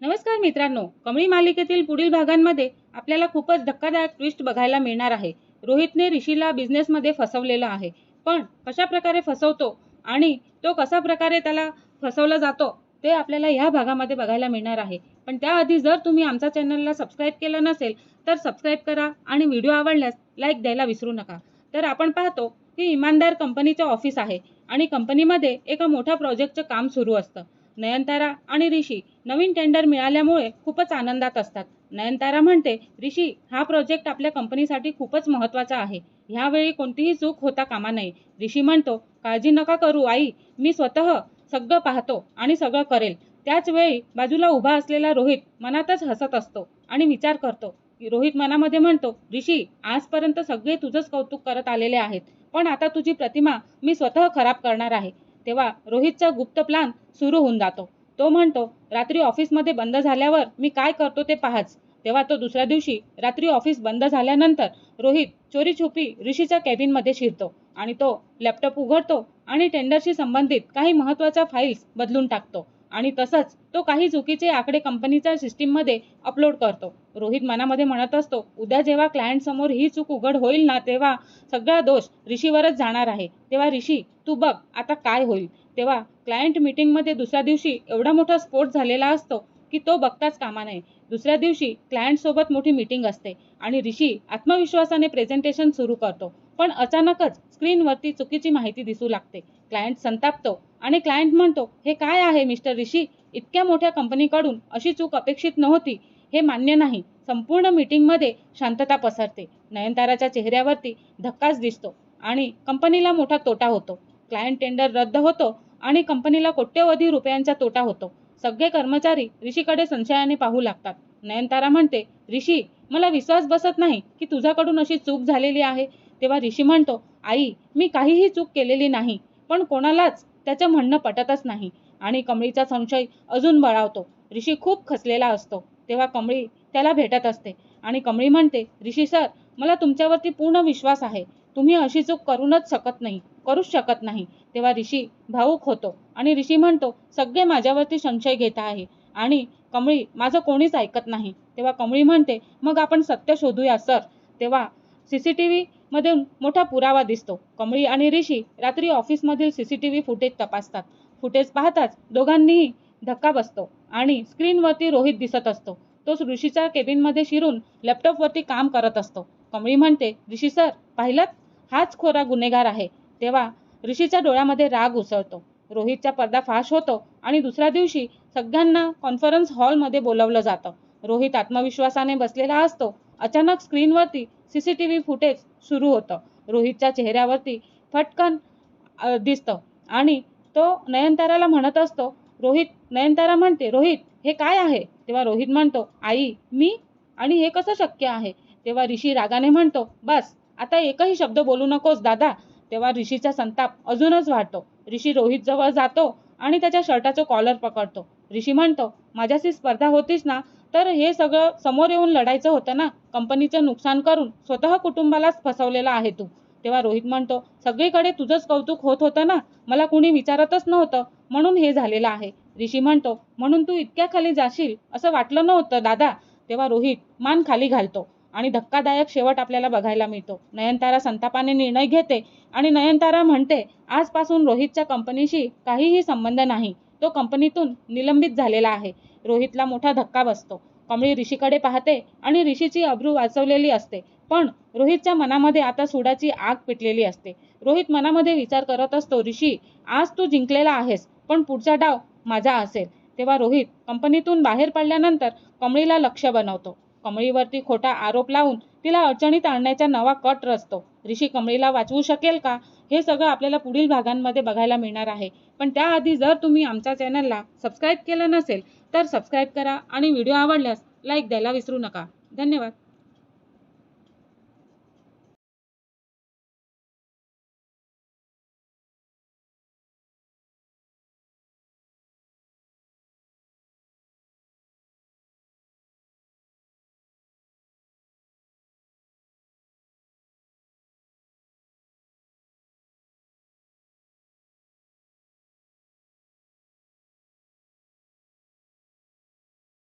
नमस्कार मित्रांनो, कमळी मालिकेतील पुढील भागांमध्ये आपल्याला खूपच धक्कादायक ट्विस्ट बघायला मिळणार आहे। रोहितने ऋषीला बिझनेसमध्ये फसवलेलं आहे, पण कशा प्रकारे फसवतो आणि तो कशा प्रकारे त्याला फसवला जातो ते आपल्याला ह्या भागामध्ये बघायला मिळणार आहे। पण त्याआधी जर तुम्ही आमच्या चॅनलला सबस्क्राइब केलं नसेल तर सबस्क्राइब करा आणि व्हिडिओ आवडल्यास लाईक द्यायला विसरू नका। तर आपण पाहतो की इमानदार कंपनीचे ऑफिस आहे आणि कंपनीमध्ये एका मोठ्या प्रोजेक्टचं काम सुरू असतं। नयनतारा आणि ऋषी नवीन टेंडर मिळाल्यामुळे खूपच आनंदात असतात। नयनतारा म्हणते, ऋषी, हा प्रोजेक्ट आपल्या कंपनीसाठी खूपच महत्त्वाचा आहे, ह्यावेळी कोणतीही चूक होता कामा नये। ऋषी म्हणतो, काळजी नका करू आई, मी स्वतः सगळं पाहतो आणि सगळं करेल। त्याच वेळी बाजूला उभा असलेला रोहित मनातच हसत असतो आणि विचार करतो। रोहित मनामध्ये म्हणतो, ऋषी, आजपर्यंत सगळे तुझंच कौतुक करत आलेले आहेत, पण आता तुझी प्रतिमा मी स्वतः खराब करणार आहे। तेव्हा रोहितचा गुप्त प्लान सुरू होऊन जातो। तो म्हणतो, रात्री ऑफिसमध्ये बंद झाल्यावर मी काय करतो ते पाहाच। तेव्हा तो दुसऱ्या दिवशी रात्री ऑफिस बंद झाल्यानंतर रोहित चोरी छुपी ऋषीच्या केबिनमध्ये शिरतो आणि तो लॅपटॉप उघडतो आणि टेंडरशी संबंधित काही महत्त्वाच्या फाईल्स बदलून टाकतो आणि तसंच तो काही चुकीचे आकडे कंपनीच्या सिस्टीममध्ये अपलोड करतो। रोहित मनामध्ये म्हणत असतो, उद्या जेव्हा क्लायंट समोर ही चूक उघड होईल ना, तेव्हा सगळा दोष ऋषीवरच जाणार आहे। तेव्हा ऋषी, तू बघ आता काय होईल। तेव्हा क्लायंट मीटिंगमध्ये दुसऱ्या दिवशी एवढा मोठा स्फोट झालेला असतो की तो बघताच कामा नये। दुसऱ्या दिवशी क्लायंट सोबत मोठी मीटिंग असते आणि ऋषी आत्मविश्वासाने प्रेझेंटेशन सुरू करतो, पण अचानकच स्क्रीनवरती चुकीची माहिती दिसू लागते। क्लायंट संतापतो आणि क्लायंट म्हणतो, हे काय आहे मिस्टर ऋषी, इतक्या मोठ्या कंपनीकडून अशी चूक अपेक्षित नव्हती, हे मान्य नाही। संपूर्ण मीटिंगमध्ये शांतता पसरते। नयनताराच्या चेहऱ्यावरती धक्काच दिसतो आणि कंपनीला मोठा तोटा होतो। क्लायंट टेंडर रद्द होतो आणि कंपनीला कोट्यवधी रुपयांचा तोटा होतो। सगळे कर्मचारी ऋषीकडे संशयाने पाहू लागतात। नयनतारा म्हणते, ऋषी, मला विश्वास बसत नाही की तुझ्याकडून अशी चूक झालेली आहे। तेव्हा ऋषी म्हणतो, आई, मी काहीही चूक केलेली नाही, पण कोणालाच त्याचं म्हणणं पटतच नाही आणि कमळीचा संशय अजून बळावतो। ऋषी खूप खचलेला असतो। तेव्हा कमळी त्याला भेटत असते आणि कमळी म्हणते, ऋषी सर, मला तुमच्यावरती पूर्ण विश्वास आहे, तुम्ही अशी चूक करूच शकत नाही। तेव्हा ऋषी भावूक होतो आणि ऋषी म्हणतो, सगळे माझ्यावरती संशय घेत आहे आणि कमळी, माझं कोणीच ऐकत नाही। तेव्हा कमळी म्हणते, मग आपण सत्य शोधूया सर। तेव्हा सीसीटीव्ही मध्ये मोठा पुरावा दिसतो। कमळी आणि ऋषी रात्री ऑफिसमधील सीसीटीव्ही फुटेज तपासतात। फुटेज पाहताच दोघांनीही धक्का बसतो आणि स्क्रीनवरती रोहित दिसत असतो। तो ऋषीच्या केबिनमध्ये शिरून लॅपटॉपवरती काम करत असतो। कमळी म्हणते, ऋषी सर, पाहिलं, हाच खरा गुन्हेगार आहे। तेव्हा ऋषीच्या डोळ्यामध्ये राग उसळतो। रोहितचा पर्दाफाश होतो आणि दुसऱ्या दिवशी सगळ्यांना कॉन्फरन्स हॉलमध्ये बोलावलं जातं। रोहित आत्मविश्वासाने बसलेला असतो। अचानक स्क्रीनवरती सीसीटीव्ही फुटेज सुरू होतं। रोहितच्या चेहऱ्यावरती फटकन दिसतं आणि तो नयनताराला म्हणत असतो, रोहित। नयनतारा म्हणते, रोहित, हे काय आहे। तेव्हा रोहित म्हणतो, आई, मी, आणि हे कसं शक्य आहे। तेव्हा ऋषी रागाने म्हणतो, बस, आता एकही शब्द बोलू नकोस दादा। तेव्हा ऋषीचा संताप अजूनच वाढतो। ऋषी रोहित जवळ जातो आणि त्याच्या शर्टाचं कॉलर पकडतो। ऋषी म्हणतो, माझ्याशी स्पर्धा होतीस ना, तर हे सगळं समोर येऊन लढायचं होतं ना, कंपनीचं नुकसान करून स्वतः कुटुंबालाच फसवलेला आहे तू। तेव्हा रोहित म्हणतो, सगळीकडे तुझंच कौतुक होत होतं ना, मला कुणी विचारतच नव्हतं, म्हणून हे झालेलं आहे। ऋषी म्हणतो, म्हणून तू इतक्या खाली जाशील असं वाटलं नव्हतं दादा। तेव्हा रोहित मान खाली घालतो आणि धक्कादायक शेवट आपल्याला बघायला मिळतो। नयनतारा संतापाने निर्णय घेते आणि नयनतारा म्हणते, आजपासून रोहितच्या कंपनीशी काहीही संबंध नाही, तो कंपनीतून निलंबित झालेला आहे। रोहितला मोठा धक्का बसतो। कमळी ऋषीकडे पाहते आणि ऋषीची अब्रू वाचवलेली असते, पण रोहितच्या मनामध्ये आता सुडाची आग पेटलेली असते। रोहित मनामध्ये विचार करत असतो, ऋषी, आज तू जिंकलेला आहेस, पण पुढचा डाव माझा असेल। तेव्हा रोहित कंपनीतून बाहेर पडल्यानंतर कमळीला लक्ष्य बनवतो। कमळीवरती खोटा आरोप लावून तिला अडचणीत आणण्याचा नवा कट रचतो। ऋषी कमळीला वाचवू शकेल का, हे सगळं आपल्याला पुढील भागांमध्ये बघायला मिळणार आहे। पण त्याआधी जर तुम्ही आमच्या चॅनलला सबस्क्राइब केलं नसेल तर सबस्क्राइब करा आणि व्हिडिओ आवडल्यास लाईक द्यायला विसरू नका। धन्यवाद।